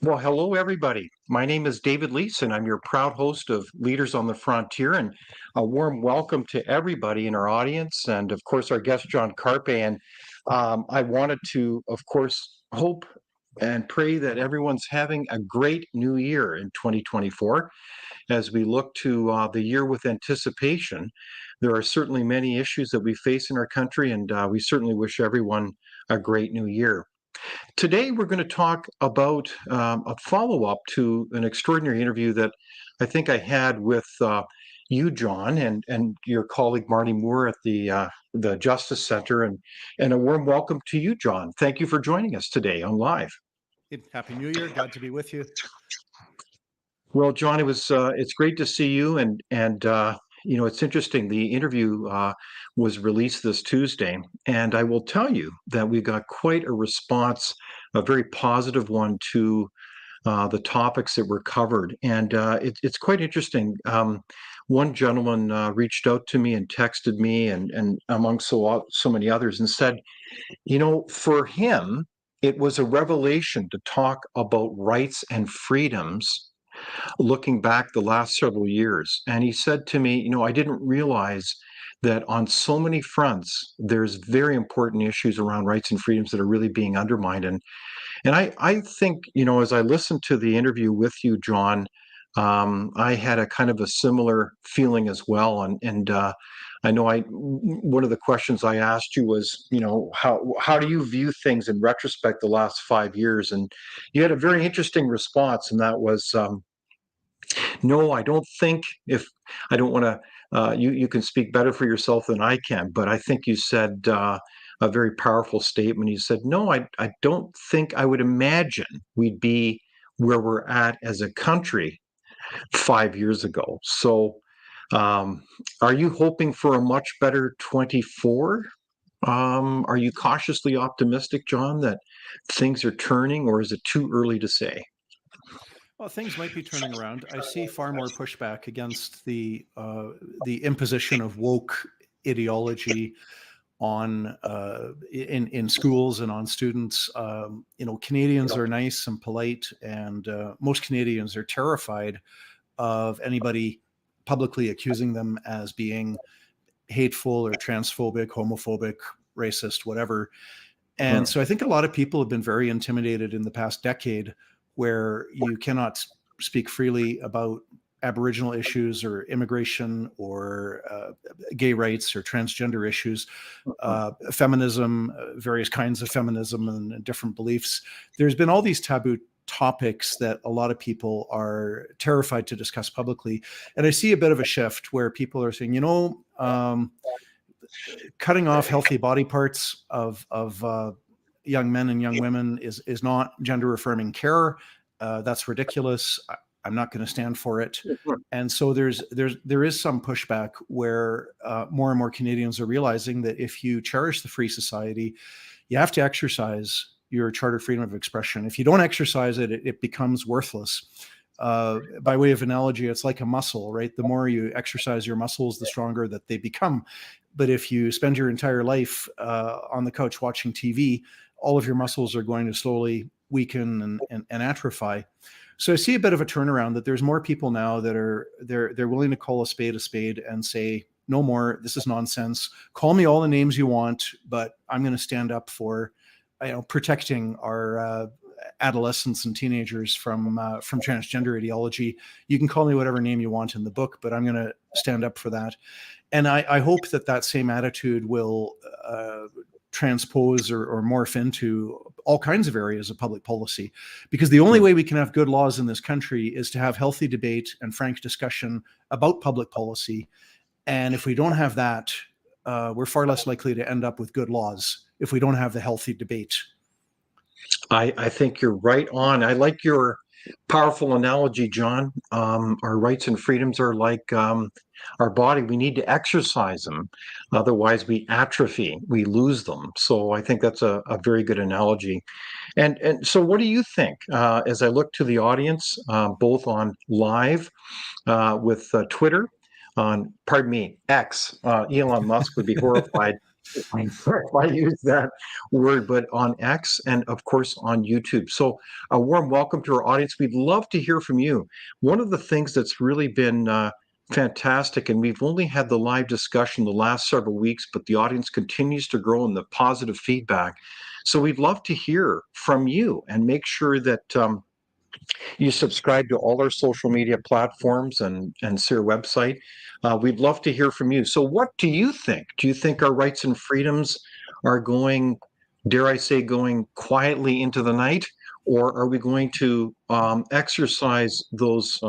Well, hello, everybody. My name is David Leese, and I'm your proud host of Leaders on the Frontier. And a warm welcome to everybody in our audience, and of course, our guest, John Carpay. And I wanted to, of course, hope and pray that everyone's having a great new year in 2024 as we look to the year with anticipation. There are certainly many issues that we face in our country, and we certainly wish everyone a great new year. Today, we're going to talk about a follow up to an extraordinary interview that I think I had with you, John, and your colleague Marty Moore at the Justice Center, and a warm welcome to you, John. Thank you for joining us today on live. Happy New Year. Glad to be with you. Well, John, it's great to see you, and it's interesting. The interview was released this Tuesday, and I will tell you that we got quite a response, a very positive one to the topics that were covered, and it's quite interesting. One gentleman reached out to me and texted me, and among so many others, and said, for him, it was a revelation to talk about rights and freedoms looking back the last several years. And he said to me, I didn't realize that on so many fronts, there's very important issues around rights and freedoms that are really being undermined. And I think, as I listened to the interview with you, John, I had a kind of a similar feeling as well. And I know one of the questions I asked you was, how do you view things in retrospect the last 5 years? And you had a very interesting response, and that was, no, I don't think if I don't want to. You can speak better for yourself than I can, but I think you said a very powerful statement. You said, "No, I don't think I would imagine we'd be where we're at as a country 5 years ago." So, are you hoping for a much better 24? Are you cautiously optimistic, John, that things are turning, or is it too early to say? Well, things might be turning around. I see far more pushback against the imposition of woke ideology on in schools and on students. Canadians are nice and polite, and most Canadians are terrified of anybody publicly accusing them as being hateful or transphobic, homophobic, racist, whatever. And so I think a lot of people have been very intimidated in the past decade, where you cannot speak freely about Aboriginal issues or immigration or gay rights or transgender issues, feminism, various kinds of feminism and different beliefs. There's been all these taboo topics that a lot of people are terrified to discuss publicly. And I see a bit of a shift where people are saying, cutting off healthy body parts of young men and young women is not gender affirming care. That's ridiculous. I'm not going to stand for it. And so there is some pushback where more and more Canadians are realizing that if you cherish the free society, you have to exercise your charter freedom of expression. If you don't exercise it, it becomes worthless. By way of analogy, it's like a muscle, right? The more you exercise your muscles, the stronger that they become. But if you spend your entire life on the couch watching TV, all of your muscles are going to slowly weaken and atrophy. So I see a bit of a turnaround, that there's more people now that they're willing to call a spade and say, no more, this is nonsense. Call me all the names you want, but I'm going to stand up for protecting our adolescents and teenagers from transgender ideology. You can call me whatever name you want in the book, but I'm going to stand up for that. And I hope that same attitude will transpose or morph into all kinds of areas of public policy, because the only way we can have good laws in this country is to have healthy debate and frank discussion about public policy. And if we don't have that, we're far less likely to end up with good laws if we don't have the healthy debate. I think you're right on. I like your powerful analogy, John. Our rights and freedoms are like our body. We need to exercise them. Otherwise, we atrophy, we lose them. So I think that's a very good analogy. And so what do you think? As I look to the audience, both on live with Twitter, X, Elon Musk would be horrified if I use that word, but on X and of course on YouTube. So a warm welcome to our audience. We'd love to hear from you. One of the things that's really been fantastic, and we've only had the live discussion the last several weeks, but the audience continues to grow in the positive feedback. So we'd love to hear from you and make sure that you subscribe to all our social media platforms and see our website. We'd love to hear from you. So what do you think? Do you think our rights and freedoms are going, dare I say, going quietly into the night? Or are we going to exercise those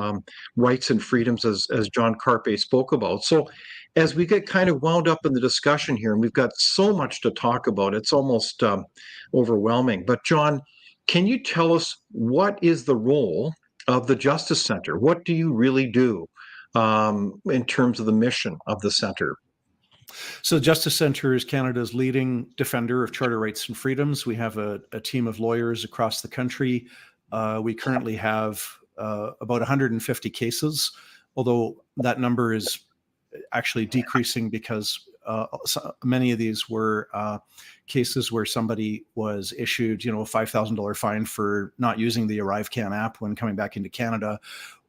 rights and freedoms as John Carpay spoke about? So as we get kind of wound up in the discussion here, and we've got so much to talk about, it's almost overwhelming. But John, can you tell us what is the role of the Justice Center? What do you really do in terms of the mission of the center? So Justice Center is Canada's leading defender of charter rights and freedoms. We have a team of lawyers across the country. We currently have about 150 cases, although that number is actually decreasing because many of these were cases where somebody was issued, a $5,000 fine for not using the ArriveCan app when coming back into Canada,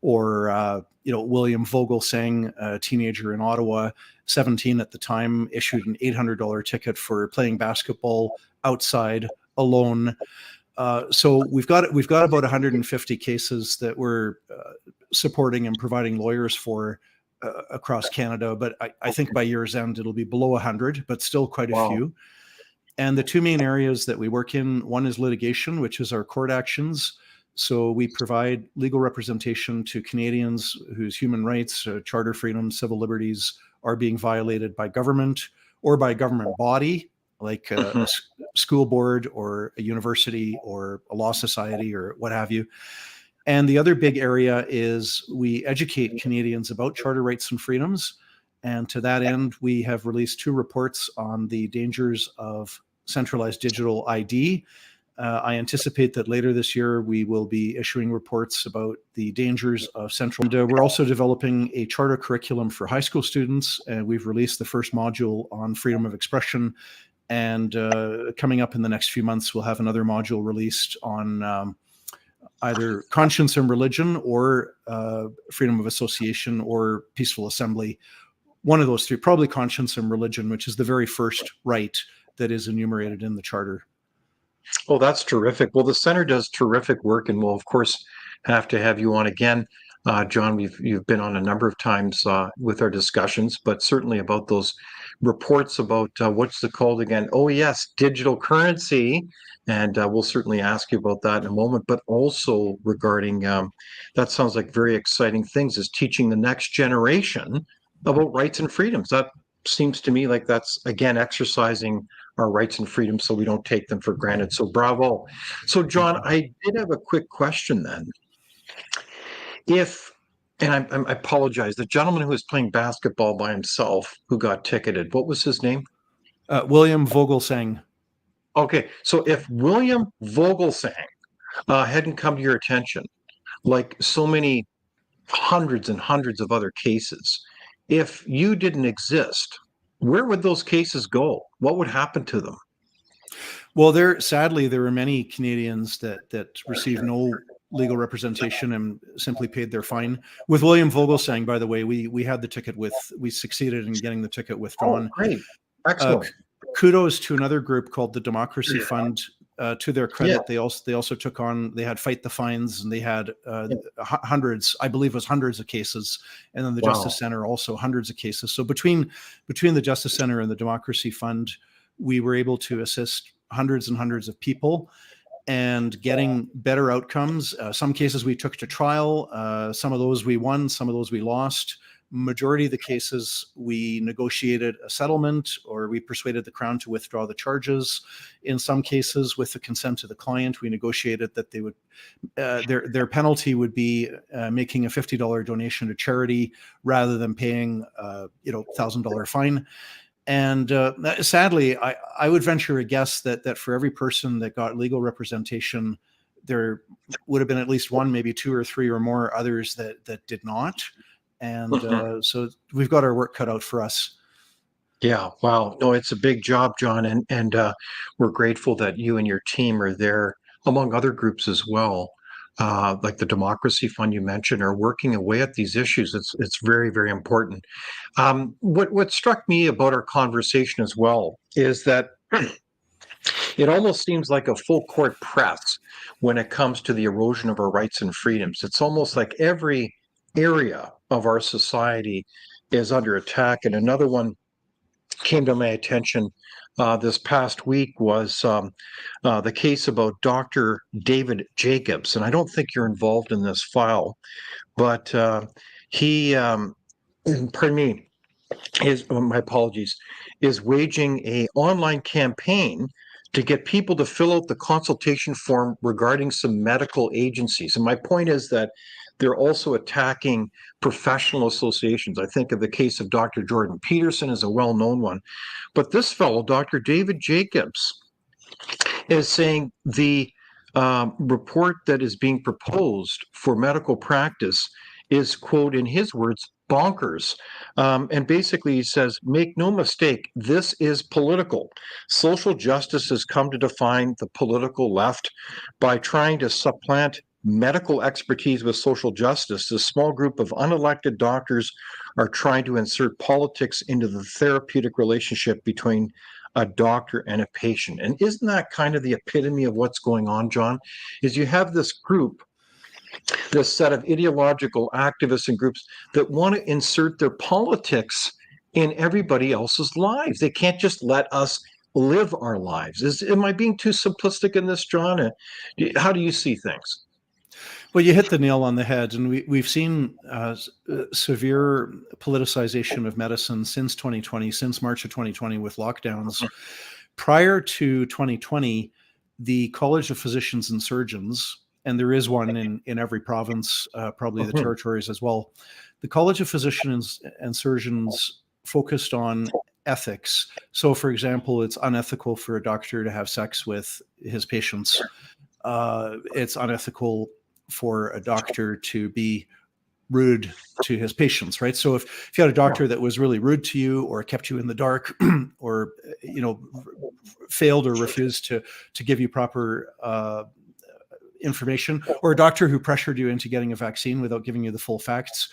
or William Vogal saying, a teenager in Ottawa, 17 at the time, issued an $800 ticket for playing basketball outside alone. So we've got about 150 cases that we're supporting and providing lawyers for across Canada, but I think by year's end it'll be below 100, but still quite a few. And the two main areas that we work in, one is litigation, which is our court actions. So we provide legal representation to Canadians whose human rights, charter freedoms, civil liberties are being violated by government or by a government body, like a school board or a university or a law society or what have you. And the other big area is we educate Canadians about charter rights and freedoms. And to that end, we have released 2 reports on the dangers of centralized digital ID. I anticipate that later this year, we will be issuing reports about the dangers of central. And we're also developing a charter curriculum for high school students. And we've released the first module on freedom of expression. And coming up in the next few months, we'll have another module released on either conscience and religion or freedom of association or peaceful assembly. One of those 3, probably conscience and religion, which is the very first right that is enumerated in the charter. Oh, that's terrific. Well, the center does terrific work, and we'll, of course, have to have you on again. John, you've been on a number of times with our discussions, but certainly about those reports about what's it called again? Oh, yes, digital currency. And we'll certainly ask you about that in a moment, but also regarding that sounds like very exciting things, is teaching the next generation about rights and freedoms. That seems to me like that's, again, exercising our rights and freedoms so we don't take them for granted. So bravo. So John, I did have a quick question then. And I apologize, the gentleman who was playing basketball by himself who got ticketed, what was his name? William Vogelsang. Okay, so if William Vogelsang hadn't come to your attention, like so many hundreds and hundreds of other cases, if you didn't exist, where would those cases go? What would happen to them? Well, sadly, there are many Canadians that receive no legal representation and simply paid their fine. With William Vogelsang, by the way, we had the ticket we succeeded in getting the ticket withdrawn. Oh, great. Excellent. Kudos to another group called the Democracy Fund. To their credit, they also took on, they had Fight the Fines, and they had hundreds, I believe it was hundreds of cases. And then the Justice Center also hundreds of cases. So between the Justice Center and the Democracy Fund, we were able to assist hundreds and hundreds of people and getting better outcomes. Some cases we took to trial. Some of those we won, some of those we lost. Majority of the cases, we negotiated a settlement or we persuaded the Crown to withdraw the charges. In some cases, with the consent of the client, we negotiated that they would their penalty would be making a $50 donation to charity rather than paying $1,000 fine. And sadly, I would venture a guess that for every person that got legal representation, there would have been at least one, maybe 2 or 3 or more others that did not. And so we've got our work cut out for us. Yeah, wow. No, it's a big job, John, and we're grateful that you and your team are there, among other groups as well. Like the Democracy Fund you mentioned, are working away at these issues. It's very, very important. What struck me about our conversation as well is that it almost seems like a full court press when it comes to the erosion of our rights and freedoms. It's almost like every area of our society is under attack. And another one came to my attention this past week was the case about Dr. David Jacobs. And I don't think you're involved in this file, but he, pardon me, my apologies, is waging a online campaign to get people to fill out the consultation form regarding some medical agencies. And my point is that they're also attacking professional associations. I think of the case of Dr. Jordan Peterson as a well-known one. But this fellow, Dr. David Jacobs, is saying the report that is being proposed for medical practice is, quote, in his words, bonkers. And basically, he says, make no mistake, this is political. Social justice has come to define the political left by trying to supplant medical expertise with social justice. This small group of unelected doctors are trying to insert politics into the therapeutic relationship between a doctor and a patient. And isn't that kind of the epitome of what's going on, John? Is you have this group, this set of ideological activists and groups that want to insert their politics in everybody else's lives. They can't just let us live our lives. Am I being too simplistic in this, John? How do you see things? Well, you hit the nail on the head, and we've seen severe politicization of medicine since 2020, since March of 2020 with lockdowns. Prior to 2020, the College of Physicians and Surgeons, and there is one in every province, probably the territories as well, the College of Physicians and Surgeons focused on ethics. So, for example, it's unethical for a doctor to have sex with his patients. It's unethical for a doctor to be rude to his patients, right? So if you had a doctor that was really rude to you or kept you in the dark or, failed or refused to give you proper information, or a doctor who pressured you into getting a vaccine without giving you the full facts,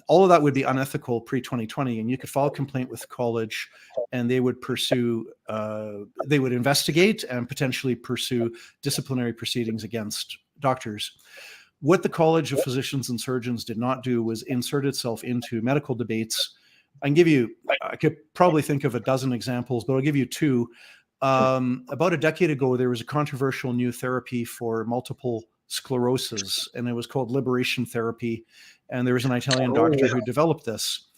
all of that would be unethical pre-2020, and you could file a complaint with the college and they would they would investigate and potentially pursue disciplinary proceedings against doctors. What the College of Physicians and Surgeons did not do was insert itself into medical debates. I could probably think of a dozen examples, but I'll give you two. About a decade ago, there was a controversial new therapy for multiple sclerosis, and it was called liberation therapy. And there was an Italian doctor who developed this.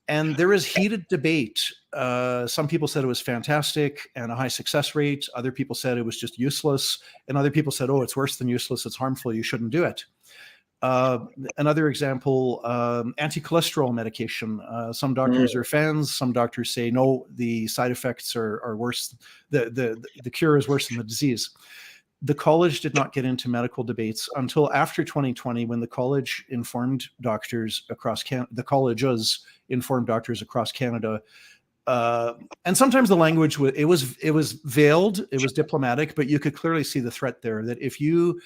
And there is heated debate. Some people said it was fantastic and a high success rate. Other people said it was just useless. And other people said, oh, it's worse than useless. It's harmful. You shouldn't do it. Another example, anti-cholesterol medication. Some doctors are fans. Some doctors say, no, the side effects are worse. The cure is worse than the disease. The college did not get into medical debates until after 2020, when the college informed doctors across the colleges informed doctors across Canada. And sometimes the language was veiled, it was diplomatic, but you could clearly see the threat there. That if you,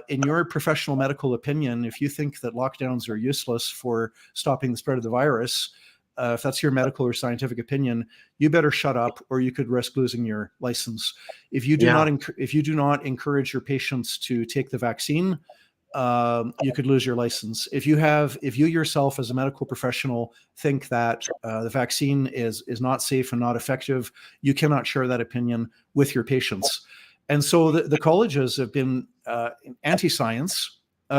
in your professional medical opinion, if you think that lockdowns are useless for stopping the spread of the virus, if that's your medical or scientific opinion, you better shut up, or you could risk losing your license. If you do not encourage your patients to take the vaccine, you could lose your license. If you yourself as a medical professional think that the vaccine is not safe and not effective, you cannot share that opinion with your patients. And so the colleges have been anti-science.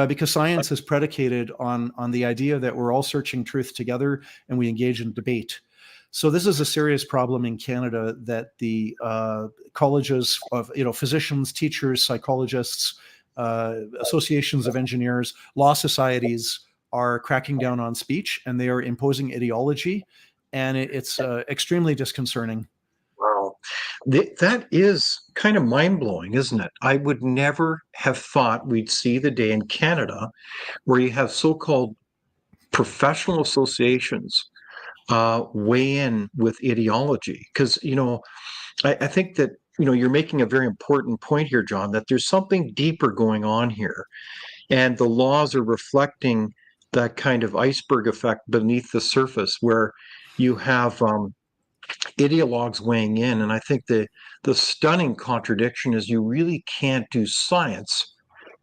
Because science is predicated on the idea that we're all searching truth together and we engage in debate. So this is a serious problem in Canada, that the colleges of physicians, teachers, psychologists, associations of engineers, law societies are cracking down on speech, and they are imposing ideology, and it's extremely disconcerting. Wow. That is kind of mind-blowing, isn't it? I would never have thought we'd see the day in Canada where you have so-called professional associations weigh in with ideology. Because, I think that, you're making a very important point here, John, that there's something deeper going on here. And the laws are reflecting that kind of iceberg effect beneath the surface where you have ideologues weighing in. And I think the stunning contradiction is you really can't do science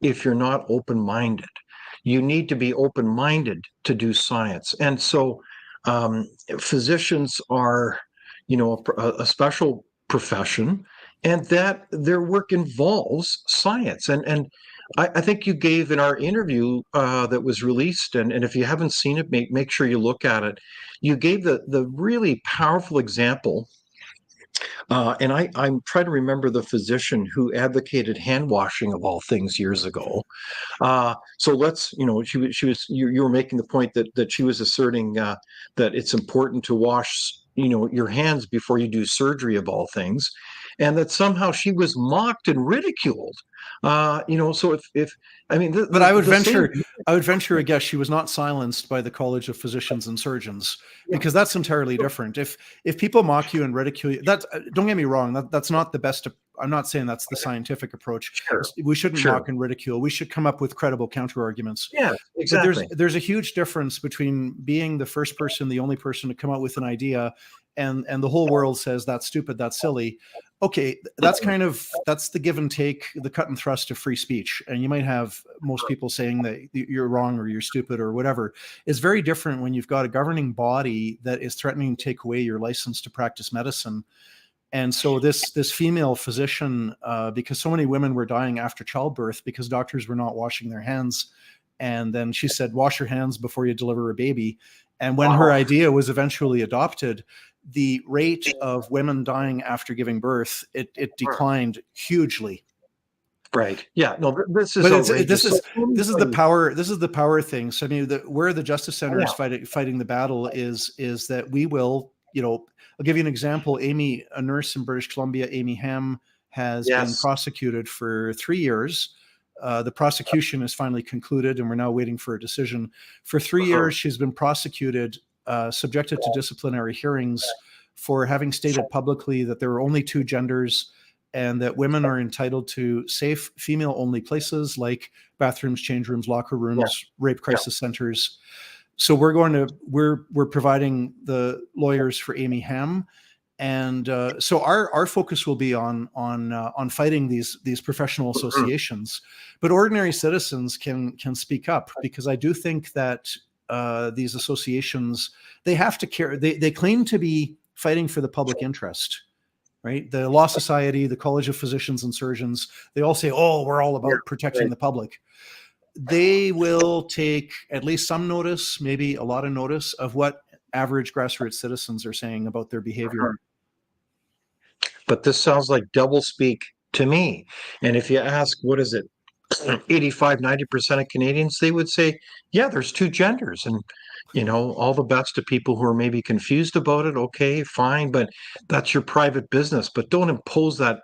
if you're not open-minded. You need to be open-minded to do science. And so physicians are, a special profession, and that their work involves science. And I think you gave in our interview that was released, and if you haven't seen it, make sure you look at it. You gave the really powerful example, and I'm trying to remember the physician who advocated hand washing of all things years ago. So let's, you were making the point that she was asserting that it's important to wash, your hands before you do surgery of all things, and that somehow she was mocked and ridiculed. So if I mean, but I would venture a guess she was not silenced by the College of Physicians and Surgeons, because that's entirely different. If people mock you and ridicule you, that, don't get me wrong, that's not the best. I'm not saying that's the scientific approach. Sure. We shouldn't mock and ridicule. We should come up with credible counter arguments. Yeah, exactly. But there's a huge difference between being the first person, the only person to come up with an idea, and the whole world says that's stupid, that's silly. Okay, that's the give and take, the cut and thrust of free speech. And you might have most people saying that you're wrong or you're stupid or whatever. It's very different when you've got a governing body that is threatening to take away your license to practice medicine. And so this female physician, because so many women were dying after childbirth because doctors were not washing their hands. And then she said, wash your hands before you deliver a baby. And when her idea was eventually adopted, the rate of women dying after giving birth, it declined hugely. Right. Yeah. No. This is the power thing. So I mean, where the Justice Center is fighting the battle is that we will. I'll give you an example. A nurse in British Columbia, Amy Ham, has been prosecuted for 3 years. The prosecution is finally concluded, and we're now waiting for a decision. For 3 years, she's been prosecuted, subjected to disciplinary hearings for having stated publicly that there are only two genders and that women are entitled to safe female-only places like bathrooms, change rooms, locker rooms, rape crisis centers. So we're providing the lawyers for Amy Ham. And so our focus will be on fighting these professional associations, but ordinary citizens can speak up, because I do think that these associations, they have to care. They claim to be fighting for the public interest, right? The Law Society, the College of Physicians and Surgeons, they all say, "Oh, we're all about protecting the public." They will take at least some notice, maybe a lot of notice, of what average grassroots citizens are saying about their behavior. But this sounds like doublespeak to me. And if you ask, what is it, 85, 90% of Canadians, they would say, yeah, there's two genders. And, all the best to people who are maybe confused about it. Okay, fine. But that's your private business. But don't impose that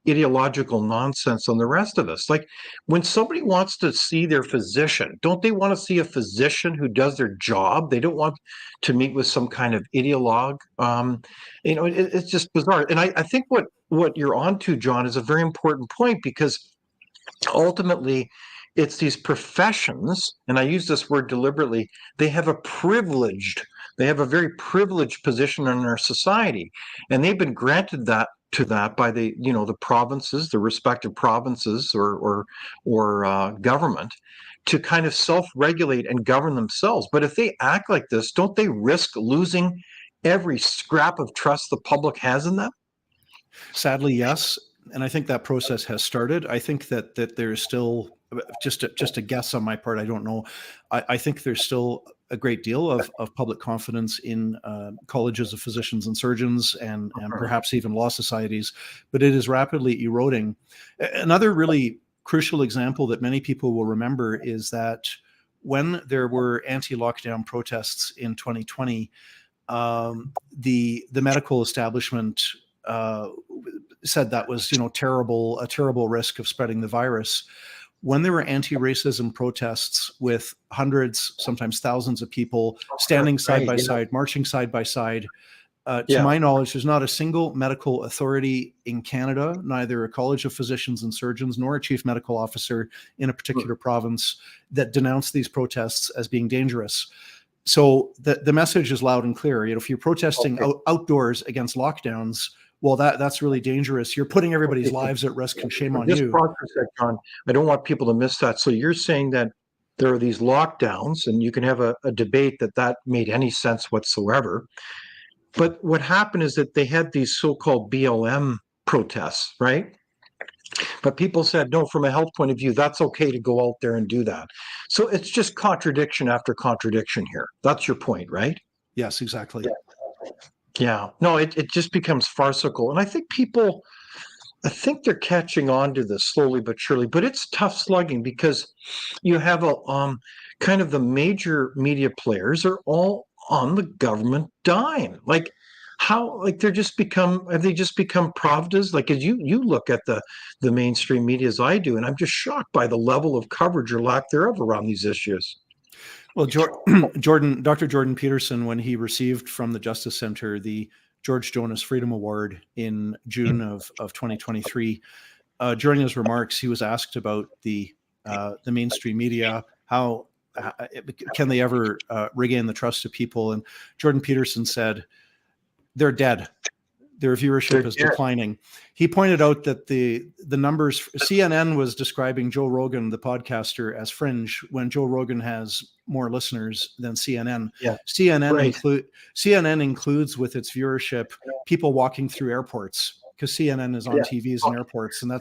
ideological nonsense on the rest of us. Like, when somebody wants to see their physician, don't they want to see a physician who does their job? They don't want to meet with some kind of ideologue. It's just bizarre. And I think what you're onto, John, is a very important point, because ultimately it's these professions, and I use this word deliberately, they have a very privileged position in our society, and they've been granted that by the provinces, the respective provinces or government, to kind of self-regulate and govern themselves. But if they act like this, don't they risk losing every scrap of trust the public has in them? Sadly, yes. And I think that process has started. I think that there's still, just a guess on my part, I don't know. I think there's still a great deal of public confidence in colleges of physicians and surgeons and perhaps even law societies, but it is rapidly eroding. Another really crucial example that many people will remember is that when there were anti-lockdown protests in 2020, the medical establishment said that was a terrible risk of spreading the virus. when there were anti-racism protests with hundreds, sometimes thousands of people standing side by side, marching side by side, to my knowledge, there's not a single medical authority in Canada, neither a College of Physicians and Surgeons nor a chief medical officer in a particular province, that denounced these protests as being dangerous. So the message is loud and clear. If you're protesting outdoors against lockdowns, well, that's really dangerous. You're putting everybody's lives at risk, and shame on you. John, I don't want people to miss that. So you're saying that there are these lockdowns, and you can have a debate that made any sense whatsoever. But what happened is that they had these so-called BLM protests, right? But people said, no, from a health point of view, that's okay to go out there and do that. So it's just contradiction after contradiction here. That's your point, right? Yes, exactly. Yeah. No, it just becomes farcical. And I think they're catching on to this slowly but surely. But it's tough slugging, because you have kind of the major media players are all on the government dime. Like, how, like, have they just become Pravdas? Like, as you look at the mainstream media as I do, and I'm just shocked by the level of coverage or lack thereof around these issues. Well, Dr. Jordan Peterson, when he received from the Justice Center the George Jonas Freedom Award in June of 2023, during his remarks, he was asked about the mainstream media, how can they ever regain the trust of people? And Jordan Peterson said, they're dead. Their viewership is declining. He pointed out that the numbers, CNN was describing Joe Rogan, the podcaster, as fringe, when Joe Rogan has more listeners than CNN. Yeah. CNN includes with its viewership people walking through airports, because CNN is on TVs in airports, and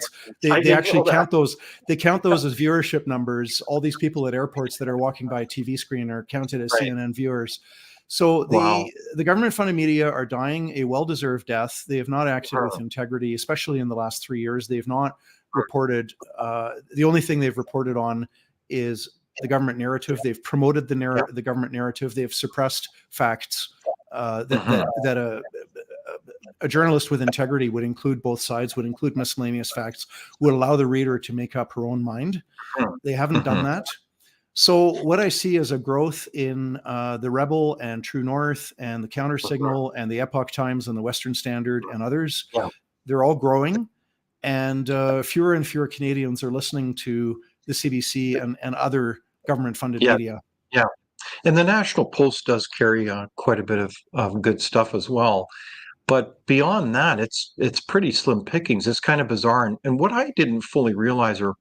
they actually count those. They count those as viewership numbers. All these people at airports that are walking by a TV screen are counted as CNN viewers. So the government-funded media are dying a well-deserved death. They have not acted with integrity, especially in the last 3 years. They have not reported. The only thing they've reported on is the government narrative. They've promoted the government narrative. They have suppressed facts that a journalist with integrity would include both sides, would include miscellaneous facts, would allow the reader to make up her own mind. They haven't done that. So what I see is a growth in the Rebel and True North and the Counter Signal and the Epoch Times and the Western Standard and others. They're all growing, and fewer and fewer Canadians are listening to the CBC and other government-funded media. Yeah. And the National Post does carry quite a bit of good stuff as well. But beyond that, it's pretty slim pickings. It's kind of bizarre. And what I didn't fully realize, or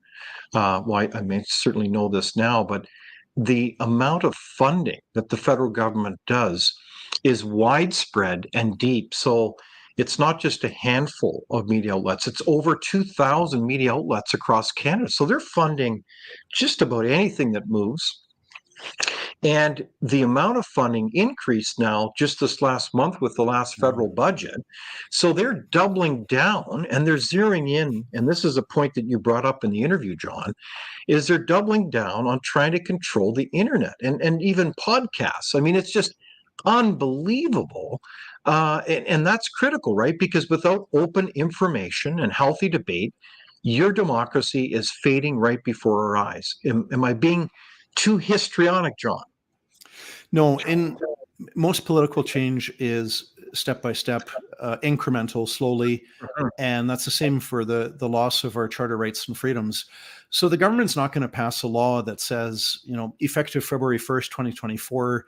I certainly know this now, but the amount of funding that the federal government does is widespread and deep. So it's not just a handful of media outlets. It's over 2,000 media outlets across Canada. So they're funding just about anything that moves. And the amount of funding increased now just this last month with the last federal budget. So they're doubling down, and they're zeroing in. And this is a point that you brought up in the interview, John, is they're doubling down on trying to control the internet and even podcasts. I mean, it's just unbelievable. And that's critical, right? Because without open information and healthy debate, your democracy is fading right before our eyes. Am I being too histrionic, John? No, in most political change is step by step, incremental, slowly, and that's the same for the loss of our charter rights and freedoms. So the government's not going to pass a law that says, effective February 1st, 2024,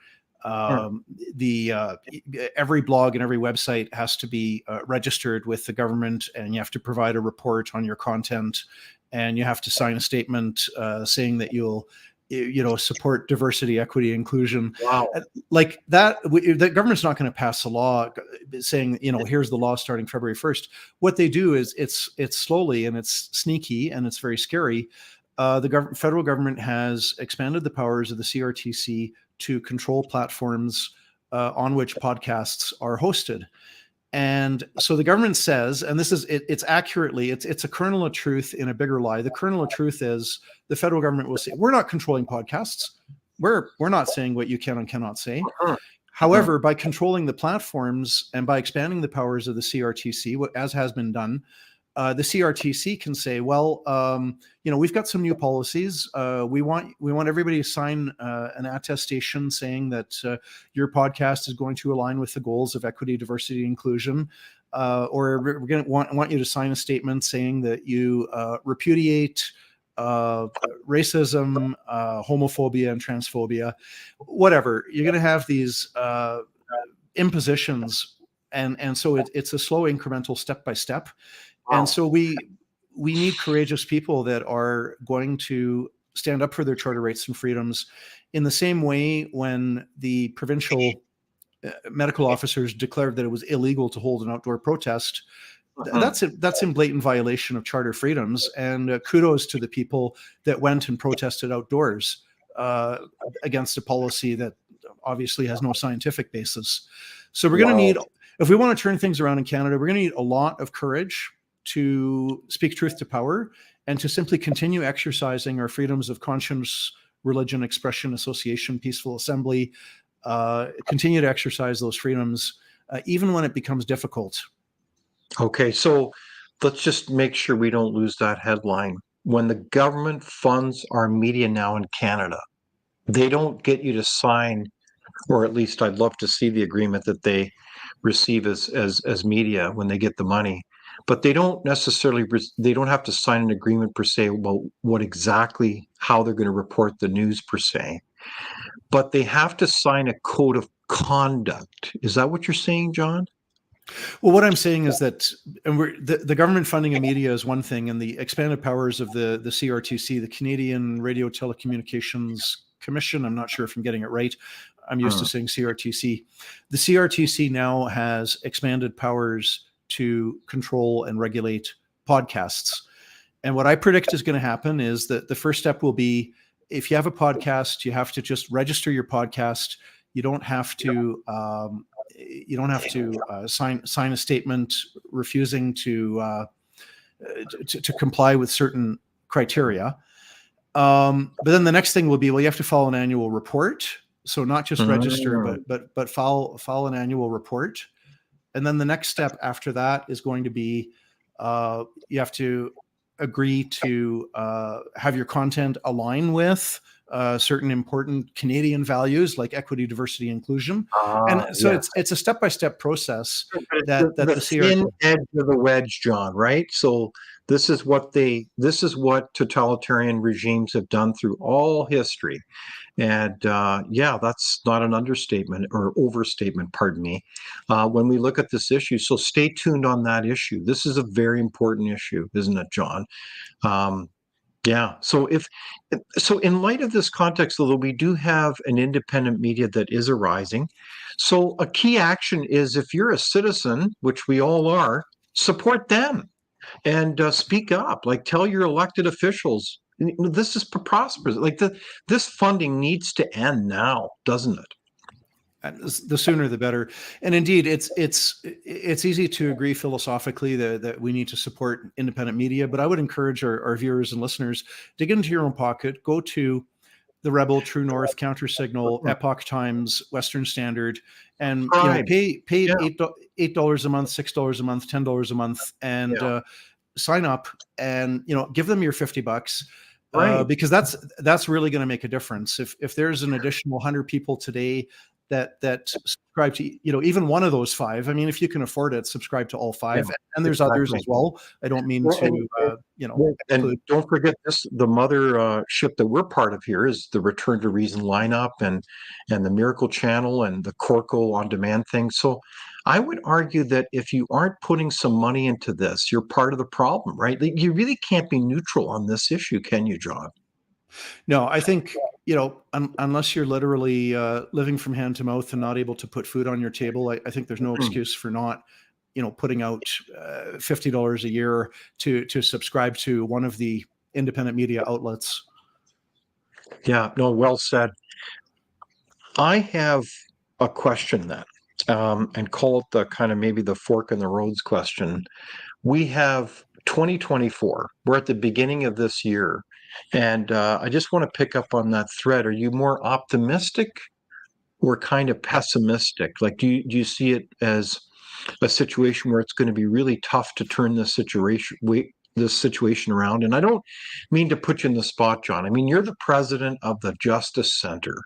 every blog and every website has to be registered with the government, and you have to provide a report on your content, and you have to sign a statement saying that you'll support diversity, equity, inclusion. Wow. Like that, the government's not going to pass a law saying, here's the law starting February 1st. What they do is it's slowly, and it's sneaky, and it's very scary. The federal government has expanded the powers of the CRTC to control platforms on which podcasts are hosted. And so the government says, and this is it's accurately, it's a kernel of truth in a bigger lie. The kernel of truth is the federal government will say, we're not controlling podcasts. We're not saying what you can and cannot say. However, by controlling the platforms and by expanding the powers of the CRTC, as has been done, the CRTC can say, well, we've got some new policies. We want everybody to sign an attestation saying that your podcast is going to align with the goals of equity, diversity, inclusion. Or we're going to want you to sign a statement saying that you repudiate racism, homophobia, and transphobia. Whatever. You're going to have these impositions, and so it's a slow, incremental, step by step. And so we need courageous people that are going to stand up for their charter rights and freedoms in the same way when the provincial medical officers declared that it was illegal to hold an outdoor protest. That's in blatant violation of charter freedoms. And kudos to the people that went and protested outdoors against a policy that obviously has no scientific basis. So we're going to need, if we want to turn things around in Canada, we're going to need a lot of courage to speak truth to power and to simply continue exercising our freedoms of conscience, religion, expression, association, peaceful assembly, continue to exercise those freedoms, even when it becomes difficult. Okay, so let's just make sure we don't lose that headline. When the government funds our media now in Canada, they don't get you to sign, or at least I'd love to see the agreement that they receive as media when they get the money. But they don't necessarily, they don't have to sign an agreement per se about what exactly, how they're going to report the news per se. But they have to sign a code of conduct. Is that what you're saying, John? Well, what I'm saying is that the government funding of media is one thing, and the expanded powers of the CRTC, the Canadian Radio Telecommunications Commission, I'm not sure if I'm getting it right. I'm used to saying CRTC. The CRTC now has expanded powers to control and regulate podcasts. And what I predict is going to happen is that the first step will be, if you have a podcast, you have to just register your podcast. You don't have to sign a statement refusing to comply with certain criteria. But then the next thing will be, well, you have to file an annual report. So not just register, but file an annual report. And then the next step after that is going to be you have to agree to have your content align with certain important Canadian values like equity, diversity, inclusion. And so it's a step-by-step process that the thin edge of the wedge, John, right? So this is what totalitarian regimes have done through all history. And that's not an understatement or overstatement, pardon me, when we look at this issue. So stay tuned on that issue. This is a very important issue, isn't it, John? So in light of this context, although we do have an independent media that is arising, so a key action is, if you're a citizen, which we all are, support them and speak up. Like, tell your elected officials, this is preposterous. Like, this funding needs to end now, doesn't it? The sooner the better. And indeed, it's easy to agree philosophically that we need to support independent media, but I would encourage our viewers and listeners, dig into your own pocket, go to The Rebel, True North, Counter Signal, Epoch Times, Western Standard, and pay $8 a month, $6 a month, $10 a month, and sign up, and give them your $50. Because that's really going to make a difference. If there's an additional 100 people today that subscribe to even one of those 5, I mean, if you can afford it, subscribe to all 5, and there's others as well. I don't mean to and don't forget this, the mothership that we're part of here is the Return to Reason lineup and the Miracle Channel and the Corco on demand thing. So I would argue that if you aren't putting some money into this, you're part of the problem, right? You really can't be neutral on this issue, can you, John? No, I think, unless you're literally living from hand to mouth and not able to put food on your table, I think there's no excuse for not, putting out $50 a year to subscribe to one of the independent media outlets. Yeah, no, well said. I have a question then, and call it the kind of maybe the fork in the roads question. We have 2024. We're at the beginning of this year. And I just want to pick up on that thread. Are you more optimistic or kind of pessimistic? Like, do you see it as a situation where it's going to be really tough to turn this situation around. And I don't mean to put you in the spot, John. I mean, you're the president of the Justice Center,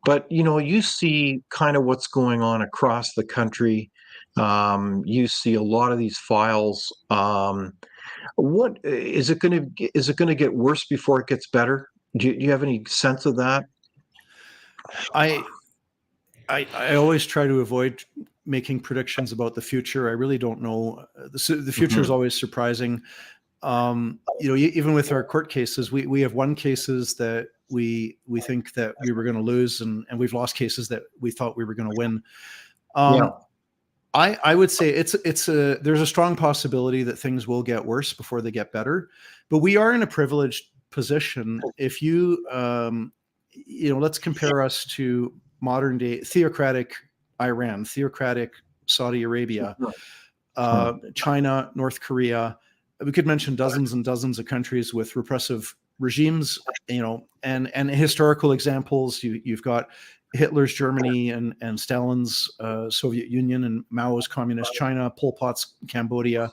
but you see kind of what's going on across the country. You see a lot of these files. What is it going to get worse before it gets better? Do you have any sense of that? I always try to avoid making predictions about the future. I really don't know. The future is always surprising. Even with our court cases, we have won cases that we think that we were going to lose, and we've lost cases that we thought we were going to win. I would say there's a strong possibility that things will get worse before they get better, but we are in a privileged position. If let's compare us to modern day theocratic Iran, theocratic Saudi Arabia, China, North Korea. We could mention dozens and dozens of countries with repressive regimes, and historical examples. You've got Hitler's Germany and Stalin's Soviet Union and Mao's communist China, Pol Pot's Cambodia.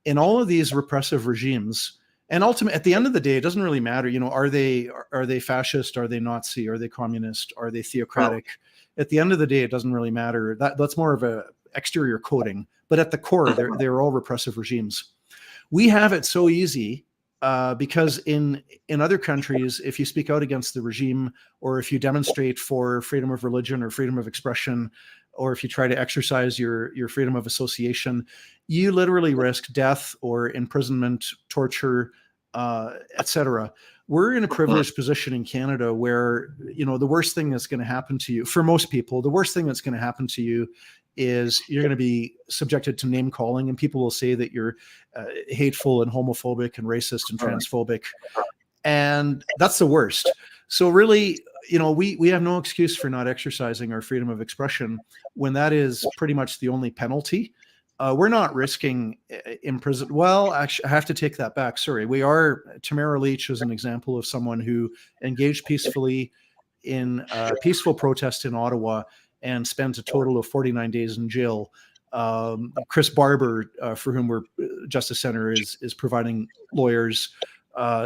In all of these repressive regimes, and ultimately, at the end of the day, it doesn't really matter. Are they fascist? Are they Nazi? Are they communist? Are they theocratic? At the end of the day, it doesn't really matter. That's more of a exterior coating. But at the core, they're all repressive regimes. We have it so easy because in other countries, if you speak out against the regime, or if you demonstrate for freedom of religion or freedom of expression, or if you try to exercise your freedom of association, you literally risk death or imprisonment, torture, etc. We're in a privileged position in Canada where, the worst thing that's going to happen to you, for most people, the worst thing that's going to happen to you is you're going to be subjected to name calling, and people will say that you're hateful and homophobic and racist and transphobic. And that's the worst. So really, we have no excuse for not exercising our freedom of expression when that is pretty much the only penalty. We're not risking imprisonment. Well, actually, I have to take that back. Sorry. Tamara Leach is an example of someone who engaged peacefully in peaceful protest in Ottawa and spent a total of 49 days in jail. Chris Barber, for whom Justice Center is providing lawyers,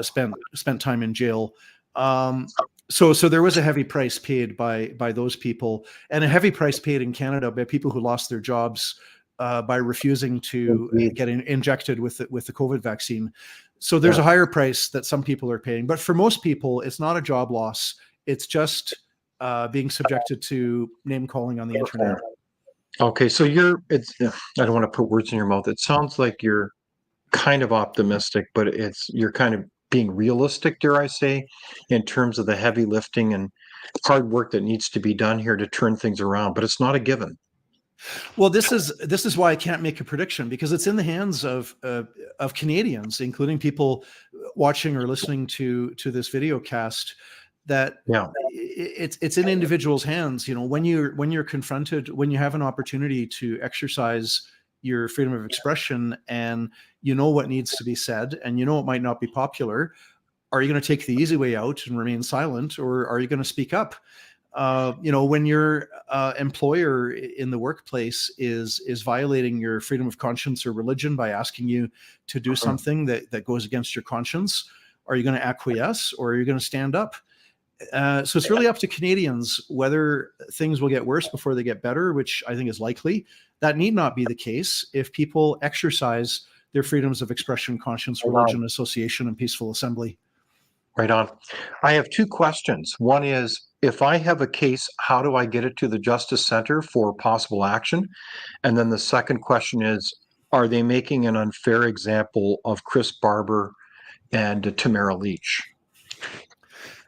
spent time in jail. So there was a heavy price paid by those people, and a heavy price paid in Canada by people who lost their jobs by refusing to get injected with the COVID vaccine. So there's a higher price that some people are paying, but for most people, it's not a job loss. It's just being subjected to name calling on the internet. Okay, so I don't want to put words in your mouth. It sounds like you're kind of optimistic, but you're kind of being realistic, dare I say, in terms of the heavy lifting and hard work that needs to be done here to turn things around, but it's not a given. Well, this is why I can't make a prediction, because it's in the hands of Canadians, including people watching or listening to this video cast. That it's in individuals' hands. When you're confronted, when you have an opportunity to exercise your freedom of expression, and what needs to be said, and it might not be popular, are you going to take the easy way out and remain silent, or are you going to speak up? When your employer in the workplace is violating your freedom of conscience or religion by asking you to do something that goes against your conscience, are you going to acquiesce, or are you going to stand up? So it's really up to Canadians whether things will get worse before they get better, which I think is likely. That need not be the case if people exercise their freedoms of expression, conscience, religion, association, and peaceful assembly. Right on. I have two questions. One is, if I have a case, how do I get it to the Justice Center for possible action? And then the second question is, are they making an unfair example of Chris Barber and Tamara Leach?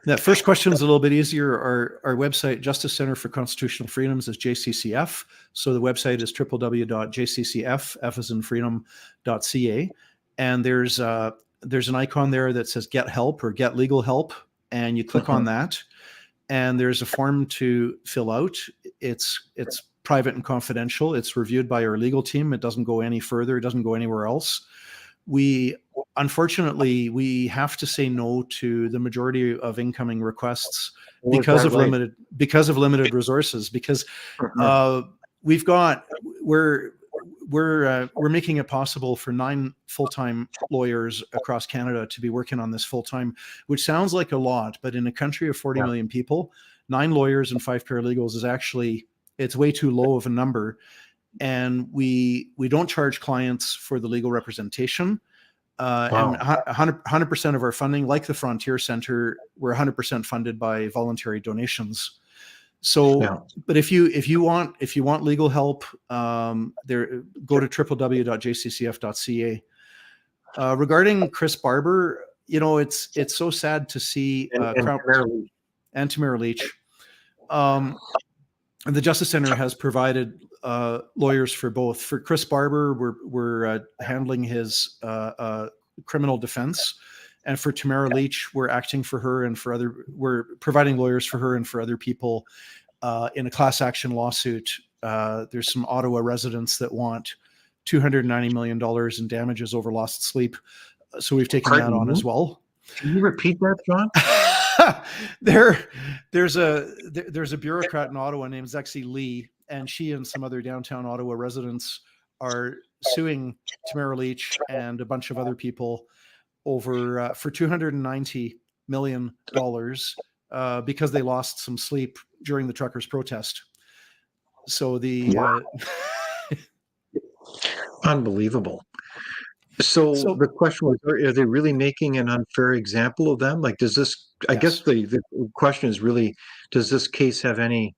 That first question is a little bit easier. Our website, Justice Center for Constitutional Freedoms, is JCCF. So the website is www.jccf, F as in freedom.ca. And there's an icon there that says Get Help or Get Legal Help. And you click on that. And there's a form to fill out. It's private and confidential. It's reviewed by our legal team. It doesn't go any further. It doesn't go anywhere else. Unfortunately, we have to say no to the majority of incoming requests because of limited resources. Because we're we're making it possible for 9 full-time lawyers across Canada to be working on this full-time, which sounds like a lot, but in a country of 40 million people, 9 lawyers and 5 paralegals is actually, it's way too low of a number. And we don't charge clients for the legal representation. And 100% of our funding, like the Frontier Center, we're 100% funded by voluntary donations. So, but if you want legal help, there, go to www.jccf.ca. Regarding Chris Barber, you know, it's so sad to see and Tamara Leach. The Justice Center has provided lawyers for both. For Chris Barber, we're handling his criminal defense, and for Tamara Leach, we're acting for her and for we're providing lawyers for her and for other people in a class action lawsuit. There's some Ottawa residents that want $290 million in damages over lost sleep, so we've taken that on as well. Can you repeat that, John? There's a bureaucrat in Ottawa named Zexi Lee, and she and some other downtown Ottawa residents are suing Tamara Leach and a bunch of other people over for $290 million because they lost some sleep during the truckers' protest. So unbelievable. So the question was, are they really making an unfair example of them? Like, does this, I guess the question is really, does this case have any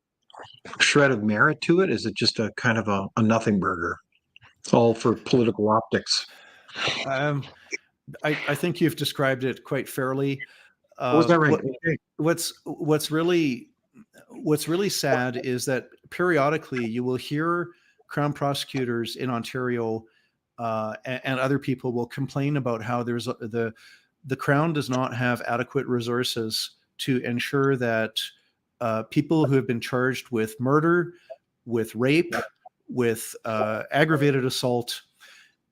shred of merit to it? Is it just a kind of a nothing burger? It's all for political optics. I think you've described it quite fairly. Was that right? What's really sad is that periodically you will hear Crown prosecutors in Ontario and other people will complain about how there's the Crown does not have adequate resources to ensure that people who have been charged with murder, with rape, with aggravated assault,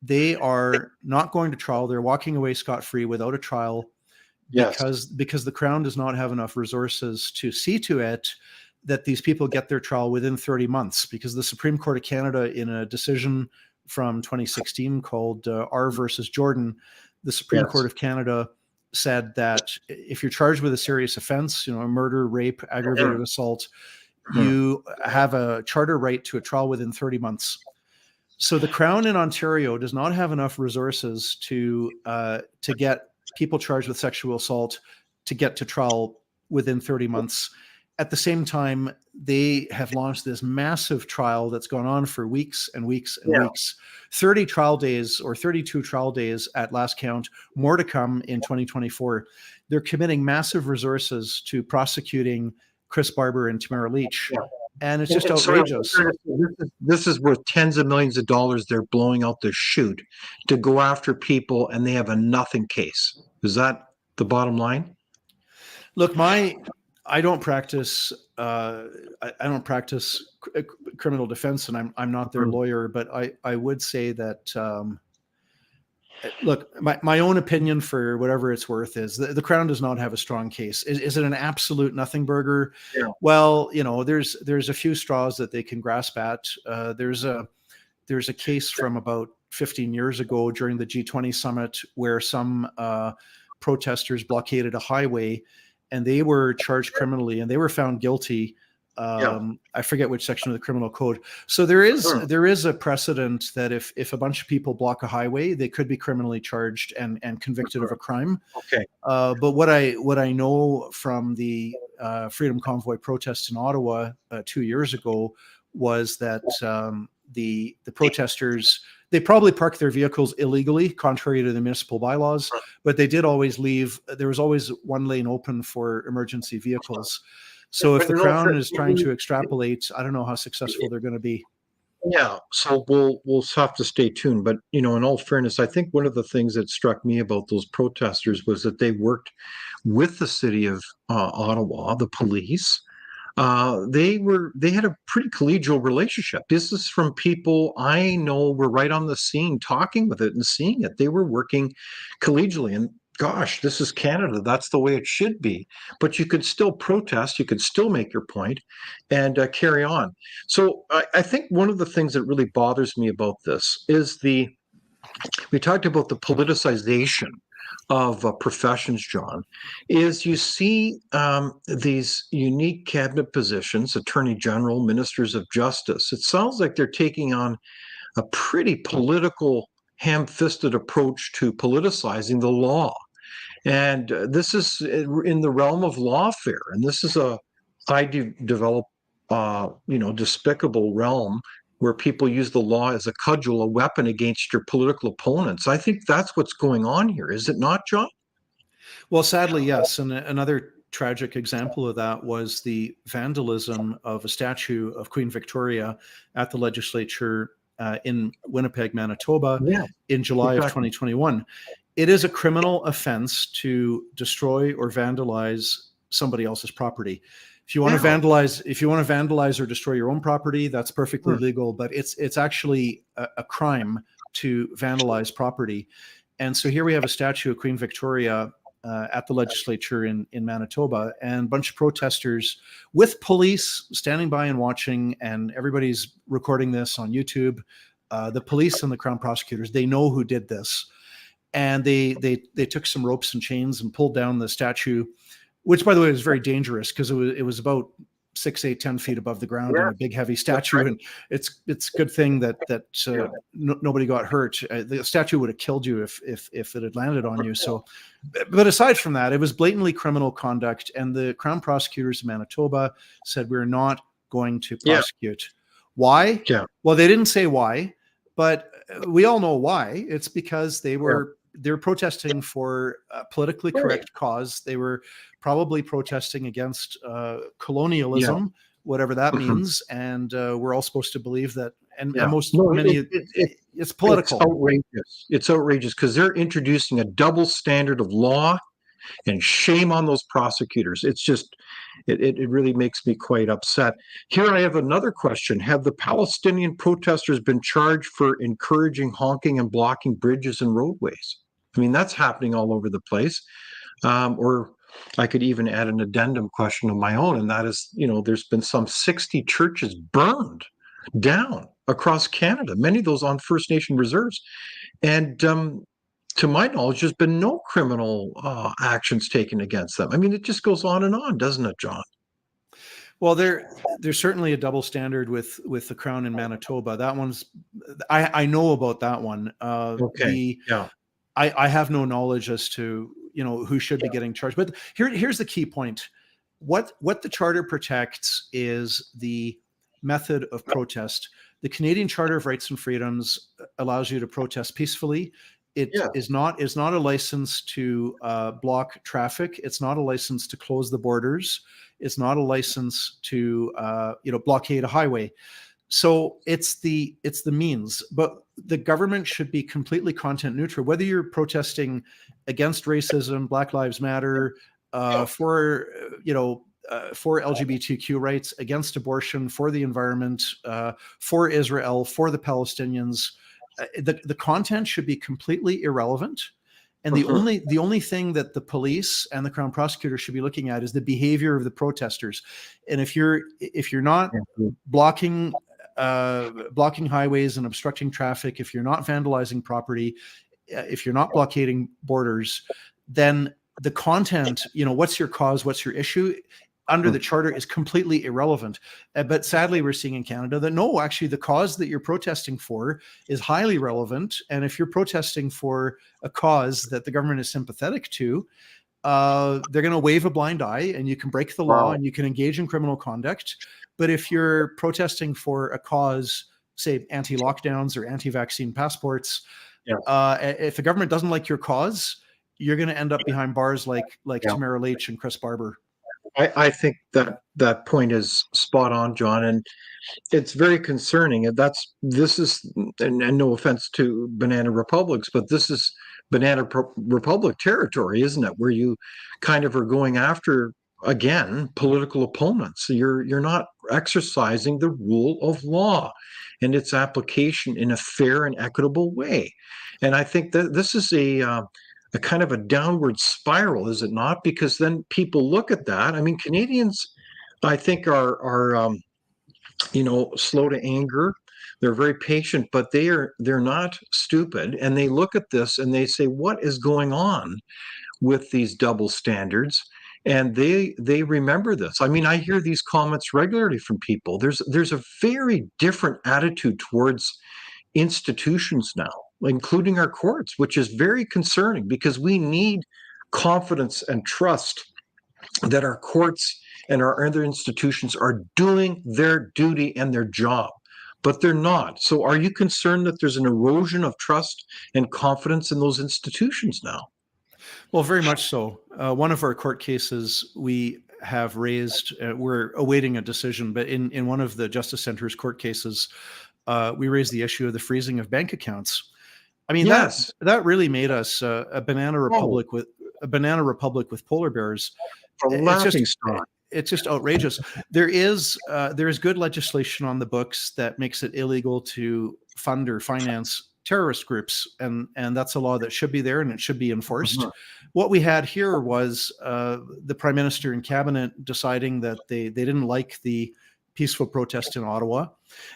they are not going to trial. They're walking away scot-free without a trial because the Crown does not have enough resources to see to it that these people get their trial within 30 months. Because the Supreme Court of Canada, in a decision from 2016 called R versus Jordan, the Supreme Court of Canada said that if you're charged with a serious offense, you know, murder, rape, aggravated assault, you have a charter right to a trial within 30 months. So the Crown in Ontario does not have enough resources to get people charged with sexual assault to get to trial within 30 months. At the same time, they have launched this massive trial that's gone on for weeks and weeks and weeks. 30 trial days or 32 trial days at last count, more to come in 2024. They're committing massive resources to prosecuting Chris Barber and Tamara Leach. And it's just outrageous. This is worth tens of millions of dollars they're blowing out the chute to go after people, and they have a nothing case. Is that the bottom line? Look, I don't practice criminal defense, and I'm not their lawyer, but I would say that look, my own opinion, for whatever it's worth, is the Crown does not have a strong case. Is it an absolute nothing burger? Yeah. Well, you know, there's a few straws that they can grasp at. There's a case from about 15 years ago during the G20 summit where some protesters blockaded a highway, and they were charged criminally, and they were found guilty. I forget which section of the criminal code. So there is a precedent that if a bunch of people block a highway, they could be criminally charged and convicted of a crime. Okay. But what I know from the Freedom Convoy protests in Ottawa 2 years ago was that the protesters, they probably parked their vehicles illegally, contrary to the municipal bylaws, but they did always leave. There was always one lane open for emergency vehicles. So if the Crown is trying to extrapolate, I don't know how successful they're going to be. Yeah, so we'll have to stay tuned. But, you know, in all fairness, I think one of the things that struck me about those protesters was that they worked with the city of Ottawa, the police. They had a pretty collegial relationship. This is from people I know were right on the scene, talking with it and seeing it. They were working collegially, and gosh, this is Canada. That's the way it should be. But you could still protest, you could still make your point and carry on. So I think one of the things that really bothers me about this is we talked about the politicization of professions, John, is you see these unique cabinet positions, attorney general, ministers of justice. It sounds like they're taking on a pretty political, ham-fisted approach to politicizing the law. And this is in the realm of lawfare. And this is develop, despicable realm where people use the law as a cudgel, a weapon against your political opponents. I think that's what's going on here, is it not, John? Well, sadly, yes. And another tragic example of that was the vandalism of a statue of Queen Victoria at the legislature in Winnipeg, Manitoba, Yeah, in July of exactly. 2021. It is a criminal offense to destroy or vandalize somebody else's property. If you want to Yeah. vandalize or destroy your own property, that's perfectly legal, but it's actually a crime to vandalize property. And so here we have a statue of Queen Victoria at the legislature in Manitoba, and a bunch of protesters with police standing by and watching, and everybody's recording this on YouTube. The police and the Crown prosecutors, they know who did this. And they took some ropes and chains and pulled down the statue, which, by the way, was very dangerous because it was about 6, 8, 10 feet above the ground, and a big heavy statue. Right. And it's a good thing that nobody got hurt. The statue would have killed you if it had landed on you. So, but aside from that, it was blatantly criminal conduct. And the Crown prosecutors in Manitoba said, we're not going to prosecute. Why? Yeah. Well, they didn't say why, but we all know why. It's because they were protesting for a politically correct cause. They were probably protesting against colonialism, whatever that means. And we're all supposed to believe that. And it's political. It's outrageous. It's outrageous because they're introducing a double standard of law, and shame on those prosecutors. It's just, it really makes me quite upset. Here I have another question. Have the Palestinian protesters been charged for encouraging honking and blocking bridges and roadways? I mean, that's happening all over the place. Or I could even add an addendum question of my own, and that is, there's been some 60 churches burned down across Canada, many of those on First Nation reserves. And to my knowledge, there's been no criminal actions taken against them. I mean, it just goes on and on, doesn't it, John? Well, there's certainly a double standard with the Crown in Manitoba. That one's, I know about that one. Okay. I have no knowledge as to who should be getting charged. But here's the key point. What the Charter protects is the method of protest. The Canadian Charter of Rights and Freedoms allows you to protest peacefully. It is not a license to block traffic. It's not a license to close the borders. It's not a license to blockade a highway. So it's the means. But the government should be completely content neutral. Whether you're protesting against racism, Black Lives Matter, for LGBTQ rights, against abortion, for the environment, for Israel, for the Palestinians. The content should be completely irrelevant, and the only thing that the police and the Crown prosecutor should be looking at is the behavior of the protesters. And if you're not blocking highways and obstructing traffic, if you're not vandalizing property, if you're not blockading borders, then the content, what's your cause, what's your issue, under the Charter is completely irrelevant. But sadly, we're seeing in Canada that no, actually the cause that you're protesting for is highly relevant. And if you're protesting for a cause that the government is sympathetic to, they're going to wave a blind eye, and you can break the law and you can engage in criminal conduct. But if you're protesting for a cause, say anti-lockdowns or anti-vaccine passports, if the government doesn't like your cause, you're going to end up behind bars like Tamara Leach and Chris Barber. I think that point is spot on, John, and it's very concerning. And this is, and no offense to banana republics, but this is banana republic territory, isn't it? Where you kind of are going after, again, political opponents. You're not exercising the rule of law and its application in a fair and equitable way. And I think that this is a kind of a downward spiral, is it not? Because then people look at that. I mean, Canadians, I think, are slow to anger. They're very patient, but they're not stupid, and they look at this and they say, "What is going on with these double standards?" And they remember this. I mean, I hear these comments regularly from people. There's a very different attitude towards institutions now, including our courts, which is very concerning because we need confidence and trust that our courts and our other institutions are doing their duty and their job, but they're not. So are you concerned that there's an erosion of trust and confidence in those institutions now? Well, very much so. One of our court cases we have raised, we're awaiting a decision, but in one of the Justice Centre's court cases, we raised the issue of the freezing of bank accounts. I mean, Yes. that really made us a banana republic with polar bears. A laughing stock. It's just outrageous. There is good legislation on the books that makes it illegal to fund or finance terrorist groups, and that's a law that should be there and it should be enforced. What we had here was the Prime Minister and Cabinet deciding that they didn't like the peaceful protest in Ottawa.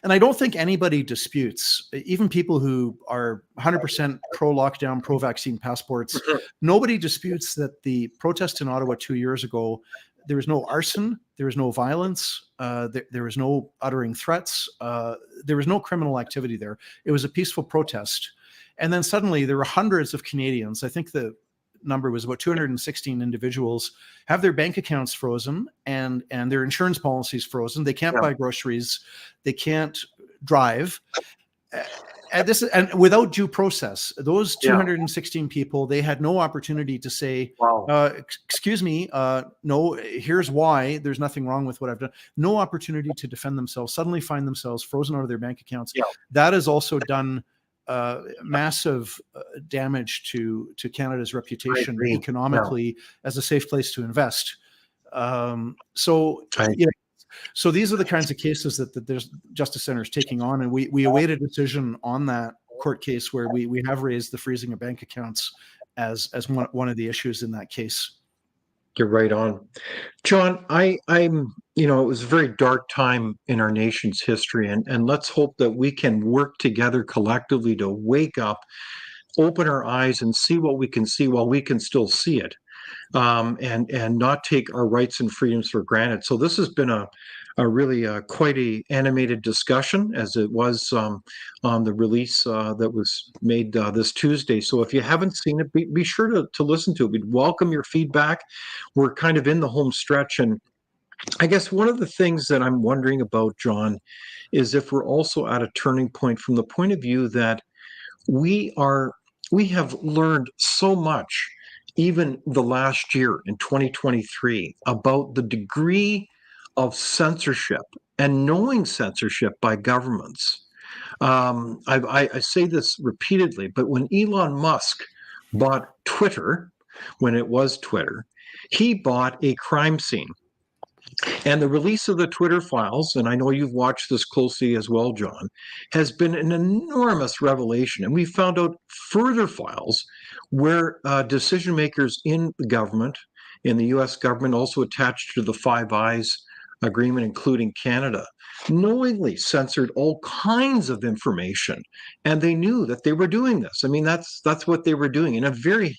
And I don't think anybody disputes, even people who are 100% pro-lockdown, pro-vaccine passports, nobody disputes that the protest in Ottawa 2 years ago, there was no arson, there was no violence, there was no uttering threats, there was no criminal activity there. It was a peaceful protest. And then suddenly there were hundreds of Canadians, I think the number was about 216 individuals, have their bank accounts frozen and their insurance policies frozen. They can't buy groceries. They can't drive. And without due process, those 216 people, they had no opportunity to say, excuse me, no, here's why, there's nothing wrong with what I've done. No opportunity to defend themselves, suddenly find themselves frozen out of their bank accounts. That has also done massive damage to Canada's reputation economically as a safe place to invest. So these are the kinds of cases that the Justice Centre is taking on, and we await a decision on that court case where we have raised the freezing of bank accounts as one of the issues in that case. You're right on. John, I'm it was a very dark time in our nation's history, and let's hope that we can work together collectively to wake up, open our eyes, and see what we can see while we can still see it, and not take our rights and freedoms for granted. So this has been a really quite a animated discussion, as it was on the release that was made this Tuesday. So if you haven't seen it, be sure to listen to it. We'd welcome your feedback. We're kind of in the home stretch, and I guess one of the things that I'm wondering about, John, is if we're also at a turning point from the point of view that we have learned so much, even the last year in 2023, about the degree of censorship and knowing censorship by governments. I say this repeatedly, but when Elon Musk bought Twitter, when it was Twitter, he bought a crime scene. And the release of the Twitter files, and I know you've watched this closely as well, John, has been an enormous revelation. And we found out further files where decision makers in the government, in the US government, also attached to the Five Eyes agreement, including Canada, knowingly censored all kinds of information. And they knew that they were doing this. I mean, that's what they were doing in a very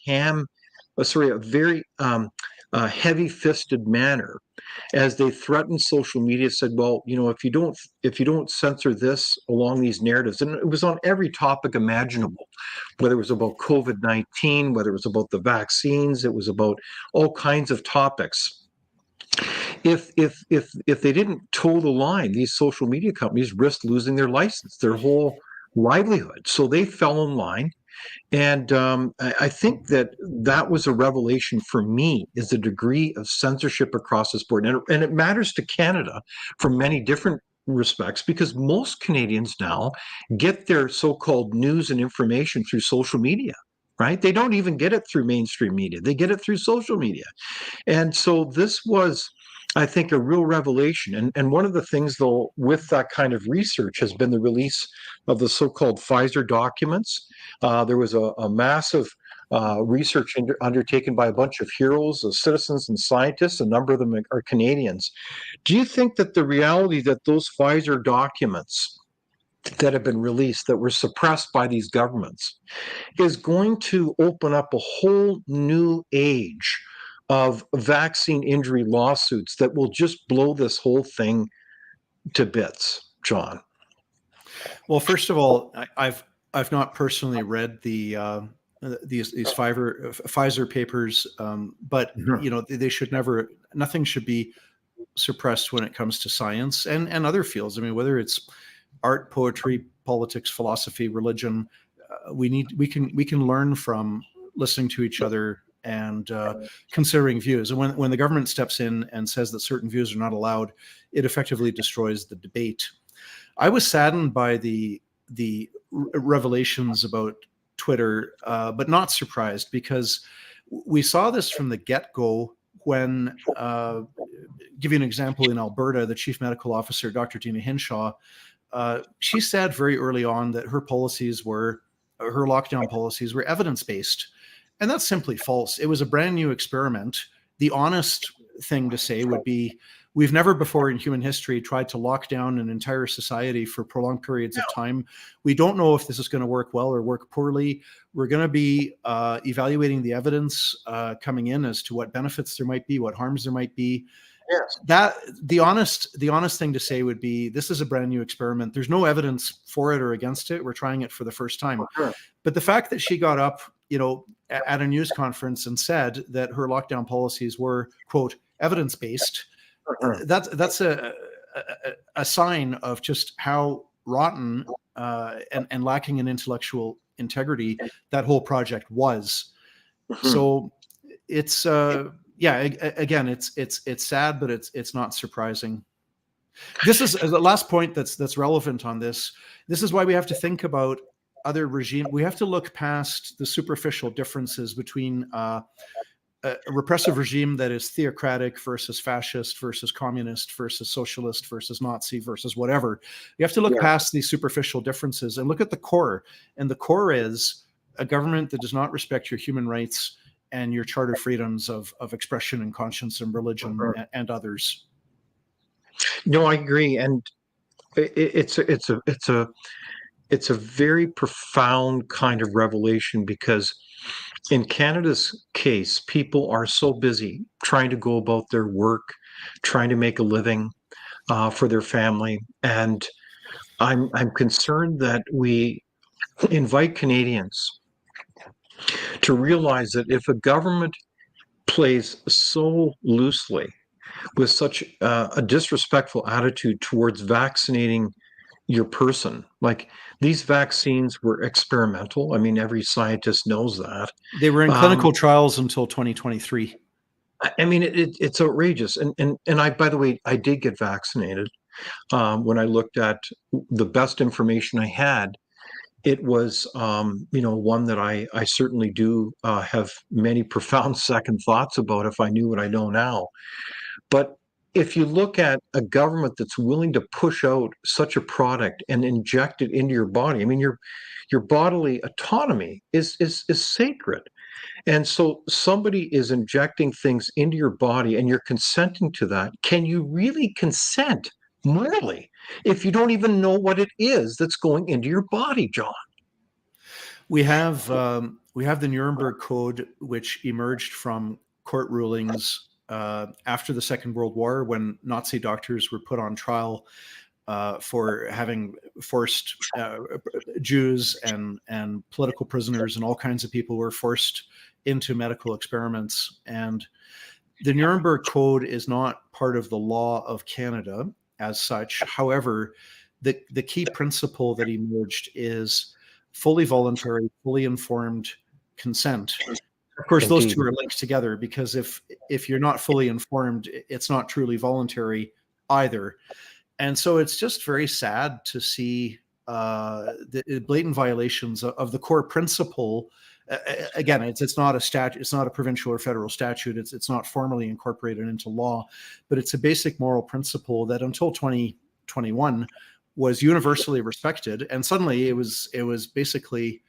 heavy-fisted manner, as they threatened social media, said, well, if you don't censor this along these narratives, and it was on every topic imaginable, whether it was about COVID-19, whether it was about the vaccines, it was about all kinds of topics. If they didn't toe the line, these social media companies risked losing their license, their whole livelihood. So they fell in line. And I think that was a revelation for me, is the degree of censorship across this board. And it matters to Canada for many different respects, because most Canadians now get their so-called news and information through social media, right? They don't even get it through mainstream media. They get it through social media. And so this was, I think, a real revelation. And one of the things, though, with that kind of research has been the release of the so-called Pfizer documents. There was a massive research undertaken by a bunch of heroes, citizens, and scientists. A number of them are Canadians. Do you think that the reality that those Pfizer documents that have been released that were suppressed by these governments is going to open up a whole new age of vaccine injury lawsuits that will just blow this whole thing to bits, John? Well, first of all, I've not personally read these Pfizer papers, but Mhm. they should never. Nothing should be suppressed when it comes to science and other fields. I mean, whether it's art, poetry, politics, philosophy, religion, we can learn from listening to each other and considering views. And when the government steps in and says that certain views are not allowed, it effectively destroys the debate. I was saddened by the revelations about Twitter, but not surprised, because we saw this from the get-go when, give you an example, in Alberta, the chief medical officer, Dr. Dina Hinshaw, she said very early on that her lockdown policies were evidence-based. And that's simply false. It was a brand new experiment. The honest thing to say would be, we've never before in human history tried to lock down an entire society for prolonged periods of time. We don't know if this is going to work well or work poorly. We're going to be evaluating the evidence coming in as to what benefits there might be, what harms there might be. Yes. That the honest thing to say would be, this is a brand new experiment. There's no evidence for it or against it. We're trying it for the first time. Sure. But the fact that she got up, at a news conference and said that her lockdown policies were, quote, evidence-based, that's a sign of just how rotten and lacking in intellectual integrity that whole project was. So it's again, it's sad, but it's not surprising. This is the last point that's relevant on this. This is why we have to think about other regime. We have to look past the superficial differences between a repressive regime that is theocratic versus fascist versus communist versus socialist versus Nazi versus whatever. You have to look past these superficial differences and look at the core. And the core is a government that does not respect your human rights and your charter freedoms of expression and conscience and religion and others. No, I agree, and it's a very profound kind of revelation, because in Canada's case, people are so busy trying to go about their work, trying to make a living for their family, and I'm concerned that we invite Canadians to realize that if a government plays so loosely with such a disrespectful attitude towards vaccinating your person, like, these vaccines were experimental. I mean, every scientist knows that. They were in clinical trials until 2023. I mean, it's outrageous. And I, by the way, I did get vaccinated. When I looked at the best information I had, it was, one that I certainly do have many profound second thoughts about if I knew what I know now. But if you look at a government that's willing to push out such a product and inject it into your body, I mean, your bodily autonomy is sacred. And so somebody is injecting things into your body and you're consenting to that. Can you really consent morally if you don't even know what it is that's going into your body, John? We have the Nuremberg Code, which emerged from court rulings after the Second World War, when Nazi doctors were put on trial for having forced Jews and political prisoners and all kinds of people were forced into medical experiments. And the Nuremberg Code is not part of the law of Canada as such. However, the key principle that emerged is fully voluntary, fully informed consent. Of course, those two are linked together, because if you're not fully informed, it's not truly voluntary either. And so it's just very sad to see the blatant violations of the core principle. Again, it's not a statute, it's not a provincial or federal statute. It's not formally incorporated into law, but it's a basic moral principle that until 2021 was universally respected, and suddenly it was basically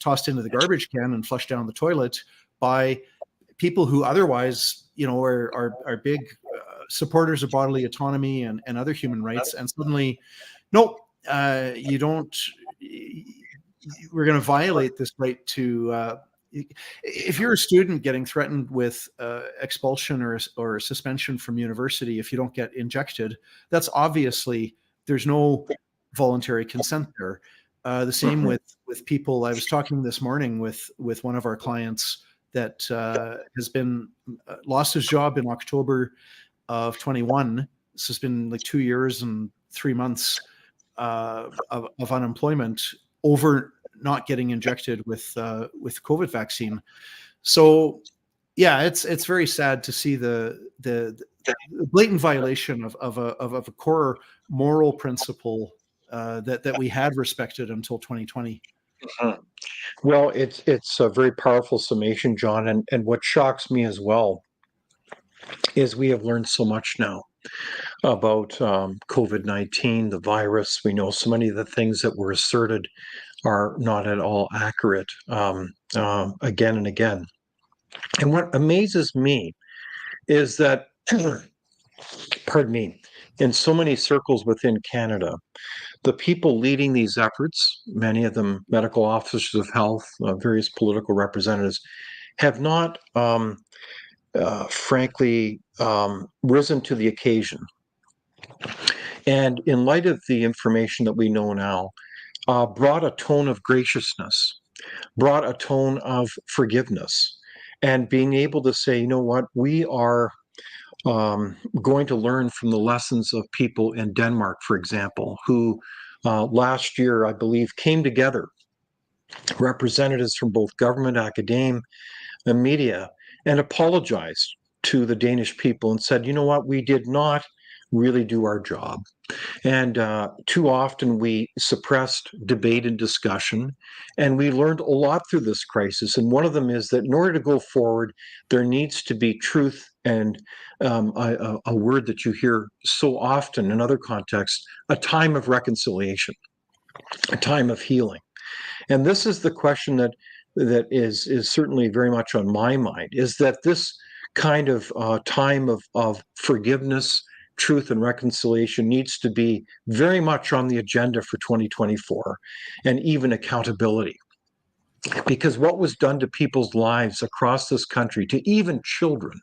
tossed into the garbage can and flushed down the toilet by people who otherwise, are big supporters of bodily autonomy and other human rights. And suddenly, nope, you don't. We're going to violate this right to. If you're a student getting threatened with expulsion or suspension from university if you don't get injected, that's obviously, there's no voluntary consent there. The same with people. I was talking this morning with one of our clients that has been lost his job in October of 21. This has been like 2 years and 3 months of unemployment over not getting injected with COVID vaccine. So yeah, it's very sad to see the blatant violation of a core moral principle that we had respected until 2020. Well, it's a very powerful summation, John, and what shocks me as well is we have learned so much now about COVID-19, the virus. We know so many of the things that were asserted are not at all accurate again and again. And what amazes me is that, pardon me, in so many circles within Canada, the people leading these efforts, many of them medical officers of health, various political representatives, have not, frankly, risen to the occasion. And in light of the information that we know now, brought a tone of graciousness, brought a tone of forgiveness, and being able to say, you know what, we are going to learn from the lessons of people in Denmark, for example, who last year, I believe, came together, representatives from both government, academia, and media, and apologized to the Danish people and said, you know what, we did not really do our job. And too often we suppressed debate and discussion, and we learned a lot through this crisis. And one of them is that in order to go forward, there needs to be truth and a word that you hear so often in other contexts, a time of reconciliation, a time of healing. And this is the question that is certainly very much on my mind, is that this kind of time of forgiveness, truth, and reconciliation needs to be very much on the agenda for 2024, and even accountability. Because what was done to people's lives across this country, to even children,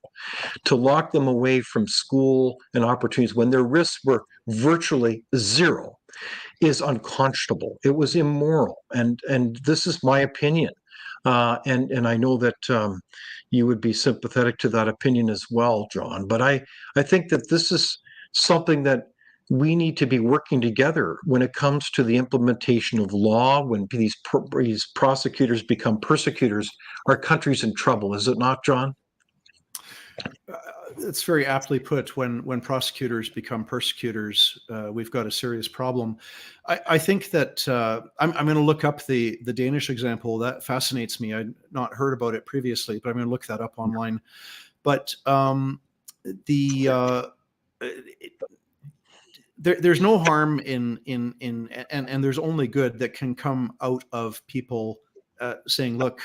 to lock them away from school and opportunities when their risks were virtually zero, is unconscionable. It was immoral, and this is my opinion, and I know that you would be sympathetic to that opinion as well, John. But I think that this is something that we need to be working together when it comes to the implementation of law. When these prosecutors become persecutors, our country's in trouble, is it not, John? It's very aptly put. When prosecutors become persecutors, we've got a serious problem. I think that I'm going to look up the Danish example. That fascinates me. I'd not heard about it previously, but I'm going to look that up online. But there's no harm in and there's only good that can come out of people saying, look,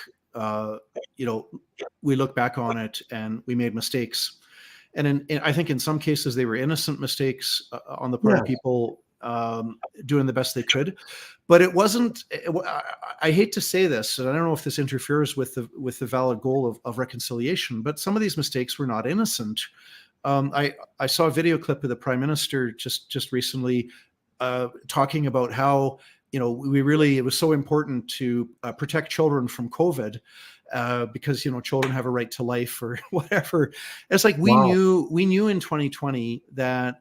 we look back on it and we made mistakes. And I think in some cases they were innocent mistakes on the part of people doing the best they could. But it wasn't. I hate to say this, and I don't know if this interferes with the valid goal of reconciliation. But some of these mistakes were not innocent. I saw a video clip of the Prime Minister just recently talking about how it was so important to protect children from COVID. Because children have a right to life or whatever. It's like we knew in 2020 that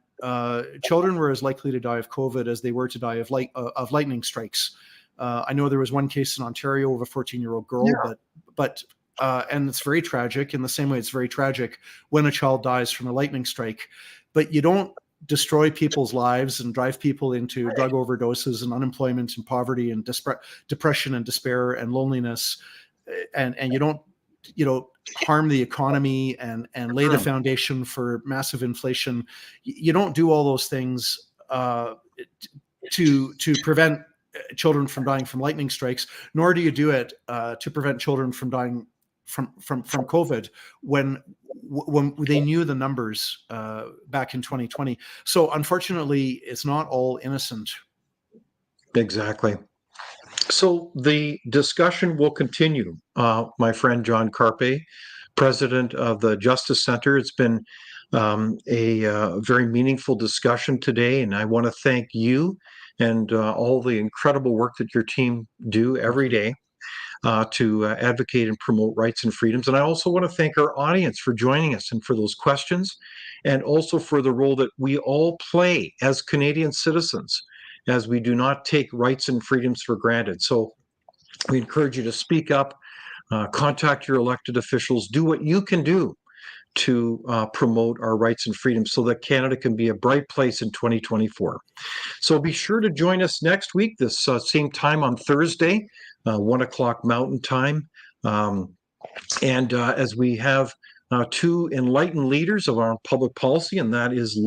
children were as likely to die of COVID as they were to die of lightning strikes. I know there was one case in Ontario of a 14-year-old girl, but and it's very tragic. In the same way, it's very tragic when a child dies from a lightning strike. But you don't destroy people's lives and drive people into drug overdoses and unemployment and poverty and depression and despair and loneliness. And you don't harm the economy and lay the foundation for massive inflation. You don't do all those things to prevent children from dying from lightning strikes, nor do you do it to prevent children from dying from COVID when they knew the numbers back in 2020. So unfortunately, it's not all innocent. Exactly. So the discussion will continue. My friend John Carpay, president of the Justice Center. It's been a very meaningful discussion today, and I want to thank you and all the incredible work that your team do every day to advocate and promote rights and freedoms. And I also want to thank our audience for joining us and for those questions, and also for the role that we all play as Canadian citizens, as we do not take rights and freedoms for granted. So we encourage you to speak up, contact your elected officials, do what you can do to promote our rights and freedoms so that Canada can be a bright place in 2024. So be sure to join us next week, this same time on Thursday, 1 o'clock Mountain Time. And as we have two enlightened leaders of our public policy, and that is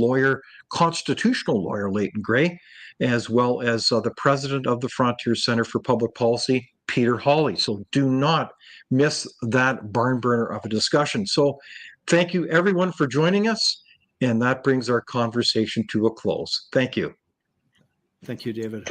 constitutional lawyer Leighton Gray, as well as the president of the Frontier Center for Public Policy, Peter Hawley. So do not miss that barn burner of a discussion. So thank you everyone for joining us, and that brings our conversation to a close. Thank you. Thank you, David.